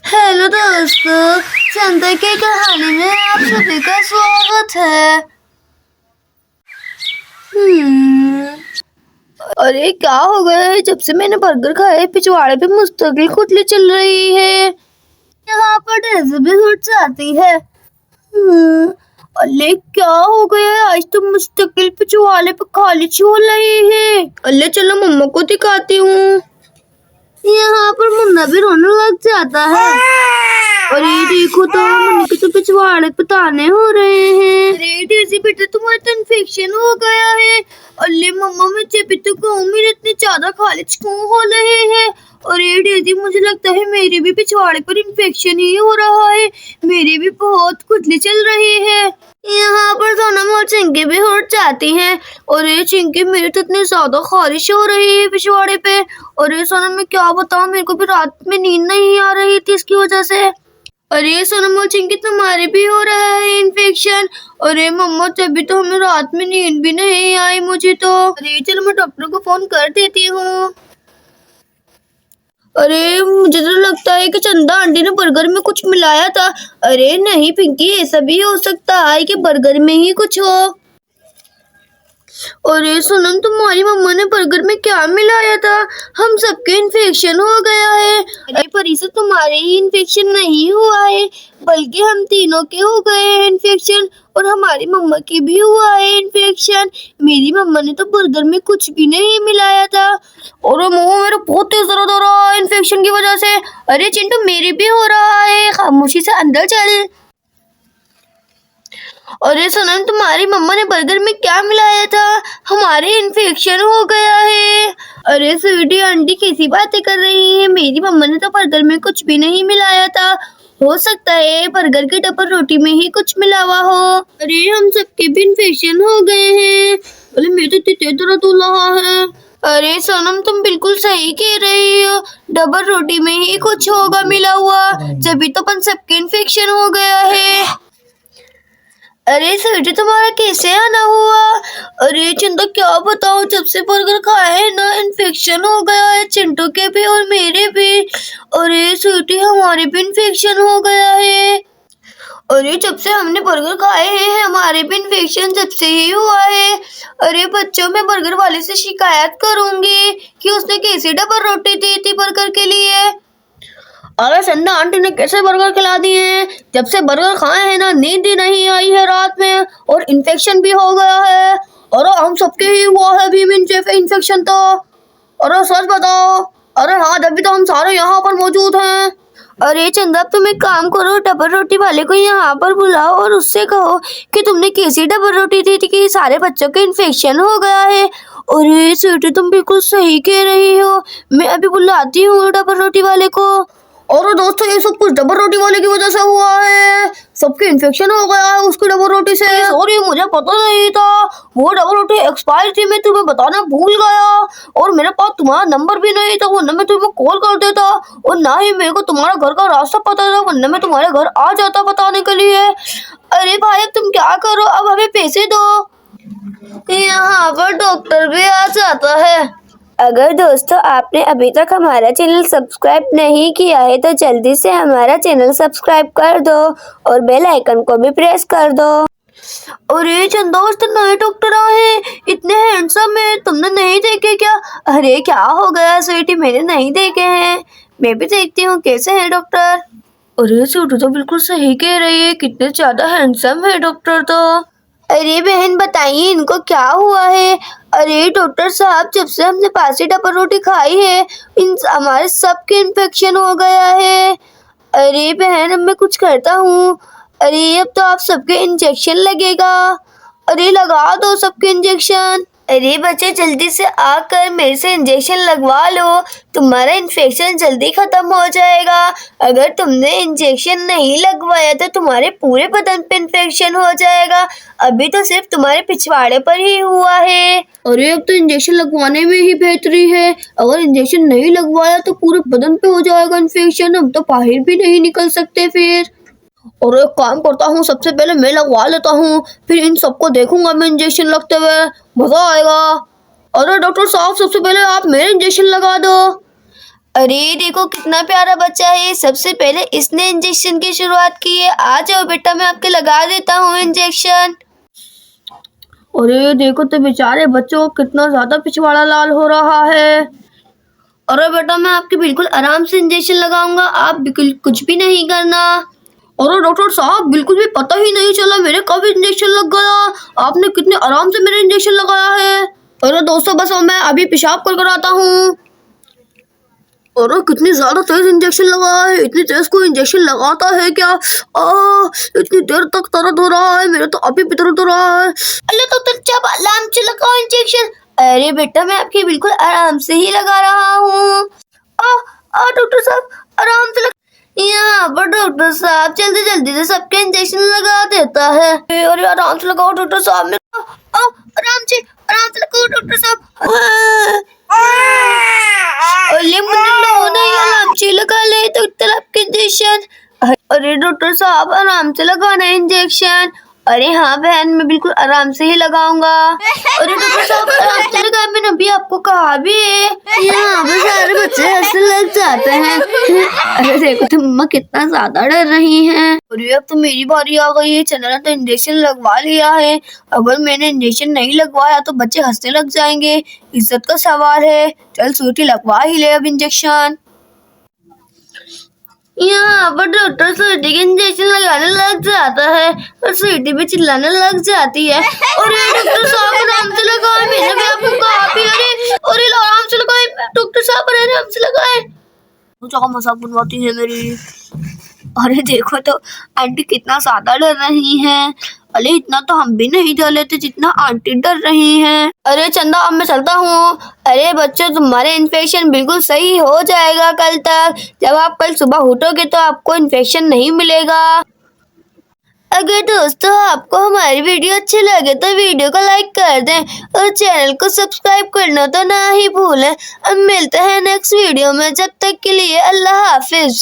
Hello दोस्तों, चंदा की कहानी में आप सभी का स्वागत है। अरे क्या हो गया है? जब से मैंने बर्गर खाया है पिछवाड़े पे मुस्तकिल खुजली चल रही है। यहाँ पर ड्रेस भी उठ जाती है। अल्ले क्या हो गया है? आज तो मुस्तकिल पिछवाड़े पे खाली छोड़ रही है। अल्ले चलो मम्मा को दिखाती हूँ। यहाँ पर मुन्ना भी रोने लग जाता है। और ये देखो तो मुन्ने के तो पिछवाड़े पे ताने हो रहे हैं। अरे डेज़ी बेटा तुम्हारा तो इन्फेक्शन हो गया है। अल्ले मम्मा मुझे भी तो कहूँ मेरे इतने ज्यादा खालिज क्यों हो रहे हैं। और ये डेज़ी मुझे लगता है मेरे भी पिछवाड़े पर इन्फेक्शन ही हो रहा है। मेरी भी बहुत खुजली चल रही है। यहाँ पर सोनम और चिंकी भी उठ जाती हैं। और ये चिंकी मेरे तो इतनी ज्यादा खारिश हो रही है पिछवाड़े पे। और ये सोनम मैं क्या बताऊँ, मेरे को भी रात में नींद नहीं आ रही थी इसकी वजह से। अरे सोनम और चिंकी तुम्हारे भी हो रहा है इन्फेक्शन। अरे मम्मा तभी तो हमें रात में नींद भी नहीं आई मुझे तो। अरे चलो मैं डॉक्टर को फोन कर देती हूँ। अरे मुझे तो लगता है कि चंदा आंटी ने बर्गर में कुछ मिलाया था। अरे नहीं पिंकी, ऐसा भी हो सकता है कि बर्गर में ही कुछ हो। अरे सोनम तुम्हारी मम्मा ने बर्गर में क्या मिलाया था? हम सबके इन्फेक्शन हो गया है। अरे परी से तुम्हारे ही इन्फेक्शन नहीं हुआ है बल्कि हम तीनों के हो गए हैं इन्फेक्शन। और हमारी मम्मा की भी हुआ है इन्फेक्शन। मेरी मम्मा ने तो बर्गर में कुछ भी नहीं मिलाया था। और मुंह मेरा बहुत तेज दर्द हो रहा है इन्फेक्शन की वजह से। अरे चिंटू मेरी भी हो रहा है, खामोशी से अंदर चल। अरे सोनम तुम्हारी मम्मा ने बर्गर में क्या मिलाया था? हमारे इन्फेक्शन हो गया है। अरे स्वीटी आंटी कैसी बातें कर रही हैं? मेरी मम्मा ने तो बर्गर में कुछ भी नहीं मिलाया था। हो सकता है बर्गर की डबल रोटी में ही कुछ मिला हुआ हो। अरे हम सबके भी इन्फेक्शन हो गए हैं। अरे मेरे तो इतने दर्द हो रहा है। अरे सोनम तुम बिल्कुल सही कह रही हो, डबल रोटी में ही कुछ होगा मिला हुआ, जब तो अपन सबके इन्फेक्शन हो गया है। अरे स्वीटी तुम्हारा कैसे आना हुआ? अरे चिंटू क्या बताऊं, जब से बर्गर खाया है ना इन्फेक्शन हो गया है चिंटू के भी और मेरे भी। अरे स्वीटी हमारे भी इन्फेक्शन हो गया है। अरे जब से हमने बर्गर खाए हैं हमारे भी इन्फेक्शन जब से ही हुआ है। अरे बच्चों मैं बर्गर वाले से शिकायत करूंगी कि उसने कैसी डबल रोटी दी थी बर्गर के लिए। अरे संदा आंटी ने कैसे बर्गर खिला दिए हैं? जब से बर्गर खाए हैं ना नींद ही नहीं आई है रात में और इन्फेक्शन भी हो गया है। और हम सबके ही हुआ है भीम इन्फेक्शन तो। अरे सच बताओ। अरे हाँ तभी तो हम सारे यहाँ पर मौजूद हैं। अरे चंदा तुम एक काम करो, डबल रोटी वाले को यहाँ पर बुलाओ और उससे कहो कि तुमने कैसी डबल रोटी दी थी कि सारे बच्चों के इन्फेक्शन हो गया है। अरे स्वीटी तुम बिल्कुल सही कह रही हो, मैं अभी बुलाती हूँ डबल रोटी वाले को। और दोस्तों ये सब कुछ डबल रोटी वाले की वजह से हुआ है। सबके इन्फेक्शन हो गया है उसकी डबल रोटी से। सॉरी मुझे पता नहीं था, वो डबल रोटी एक्सपायर थी, मैं तुम्हें बताना भूल गया। और मेरे पास तुम्हारा नंबर भी नहीं था वरना मैं तुम्हें कॉल कर देता। और ना ही मेरे को तुम्हारा घर का रास्ता पता था वरना मैं तुम्हारे घर आ जाता बताने के लिए। अरे भाई अब तुम क्या करो, अब हमें पैसे दो। यहाँ पर डॉक्टर भी आ जाता है। अगर दोस्तों आपने अभी तक हमारा चैनल सब्सक्राइब नहीं किया है तो जल्दी से हमारा चैनल सब्सक्राइब कर दो और बेल आइकन को भी प्रेस कर दो। अरे चंदा तो नए डॉक्टर आए, इतने हैंडसम है, तुमने नहीं देखे क्या? अरे क्या हो गया स्वीटी, मैंने नहीं देखे हैं, मैं भी देखती हूँ कैसे है डॉक्टर। अरे स्वीटी तो बिल्कुल सही कह रही है, कितने ज्यादा हैंडसम है डॉक्टर तो। अरे बहन बताइए इनको क्या हुआ है? अरे डॉक्टर साहब जब से हमने बासी डबल रोटी खाई है इन हमारे सबके इन्फेक्शन हो गया है। अरे बहन अब मैं कुछ करता हूँ। अरे अब तो आप सबके इंजेक्शन लगेगा। अरे लगा दो सबके इंजेक्शन। अरे बच्चे जल्दी से आकर मेरे से इंजेक्शन लगवा लो, तुम्हारा इन्फेक्शन जल्दी खत्म हो जाएगा। अगर तुमने इंजेक्शन नहीं लगवाया तो तुम्हारे पूरे बदन पे इन्फेक्शन हो जाएगा, अभी तो सिर्फ तुम्हारे पिछवाड़े पर ही हुआ है। अरे अब तो इंजेक्शन लगवाने में ही बेहतरी है, अगर इंजेक्शन नहीं लगवाया तो पूरे बदन पे हो जाएगा इन्फेक्शन, हम तो बाहर भी नहीं निकल सकते फिर। और एक काम करता हूँ, सबसे पहले मैं लगवा लेता हूँ, फिर इन सबको देखूंगा मैं इंजेक्शन लगते हुए, मजा आएगा। अरे डॉक्टर साहब सबसे पहले आप मेरे इंजेक्शन लगा दो। अरे देखो कितना प्यारा बच्चा है, सबसे पहले इसने इंजेक्शन की शुरुआत की है। आ जाओ बेटा, मैं आपके लगा देता हूँ इंजेक्शन। अरे देखो तो बेचारे बच्चों को कितना ज्यादा पिछवाड़ा लाल हो रहा है। अरे बेटा मैं आपके बिल्कुल आराम से इंजेक्शन लगाऊंगा, आप बिल्कुल कुछ भी नहीं करना। अरे डॉक्टर साहब बिल्कुल भी पता ही नहीं चला मेरे कब इंजेक्शन लग गया, आपने कितने आराम से मेरा इंजेक्शन लगाया है। अरे दोस्तों बस मैं अभी पेशाब कर आता हूँ। अरे कितनी ज्यादा तेज इंजेक्शन लगाया है, इतनी तेज कोई इंजेक्शन लगाता है क्या? इतनी देर तक दर्द हो रहा है, मेरे तो अभी भी दर्द हो रहा है। अरे डॉक्टर साहब आराम से लगाओ इंजेक्शन। अरे बेटा मैं आपके बिल्कुल आराम से ही लगा रहा हूँ। डॉक्टर साहब आराम से यहाँ पर डॉक्टर साहब जल्दी जल्दी से सबके इंजेक्शन लगा देता है। अरे आराम से लगाओ डॉक्टर साहब, आराम से लगाओ डॉक्टर साहब। अरे मुझे लो नहीं, आराम से लगा ले डॉक्टर आपके इंजेक्शन। अरे डॉक्टर साहब आराम से लगाना इंजेक्शन। अरे हाँ बहन मैं बिल्कुल आराम से ही लगाऊंगा। अरे डॉक्टर साहब आराम से लगा, मैंने अभी आपको कहा भी है। यहाँ पर सारे बच्चे ऐसे लग जाते हैं। अरे देखो तो मम्मा कितना ज्यादा डर रही हैं। अरे अब तो मेरी बारी आ गई है, चला तो इंजेक्शन लगवा लिया है। अगर मैंने इंजेक्शन नहीं लगवाया तो बच्चे हंसने लग जाएंगे, इज्जत का सवाल है। चल स्वीटी लगवा ही ले अब इंजेक्शन। यहाँ पर डॉक्टर स्वीटी के इंजेक्शन लगाने लग जाता है और स्वीटी भी चिल्लाने लग जाती है। और ये डॉक्टर साहब आराम से लगाए, मैंने भी आपको कहा भी। अरे आराम से लगाए डॉक्टर साहब, आराम से लगाए। क्या मजाक बनवाती है मेरी। अरे देखो तो आंटी कितना ज्यादा डर रही हैं। अरे इतना तो हम भी नहीं डर लेते जितना आंटी डर रही हैं। अरे चंदा अब मैं चलता हूँ। अरे बच्चों तुम्हारे इन्फेक्शन बिल्कुल सही हो जाएगा कल तक। जब आप कल सुबह उठोगे तो आपको इन्फेक्शन नहीं मिलेगा। अगर दोस्तों आपको हमारी वीडियो अच्छी लगे तो वीडियो को लाइक कर दें और चैनल को सब्सक्राइब करना तो ना ही भूलें। अब मिलते हैं नेक्स्ट वीडियो में, जब तक के लिए अल्लाह हाफिज।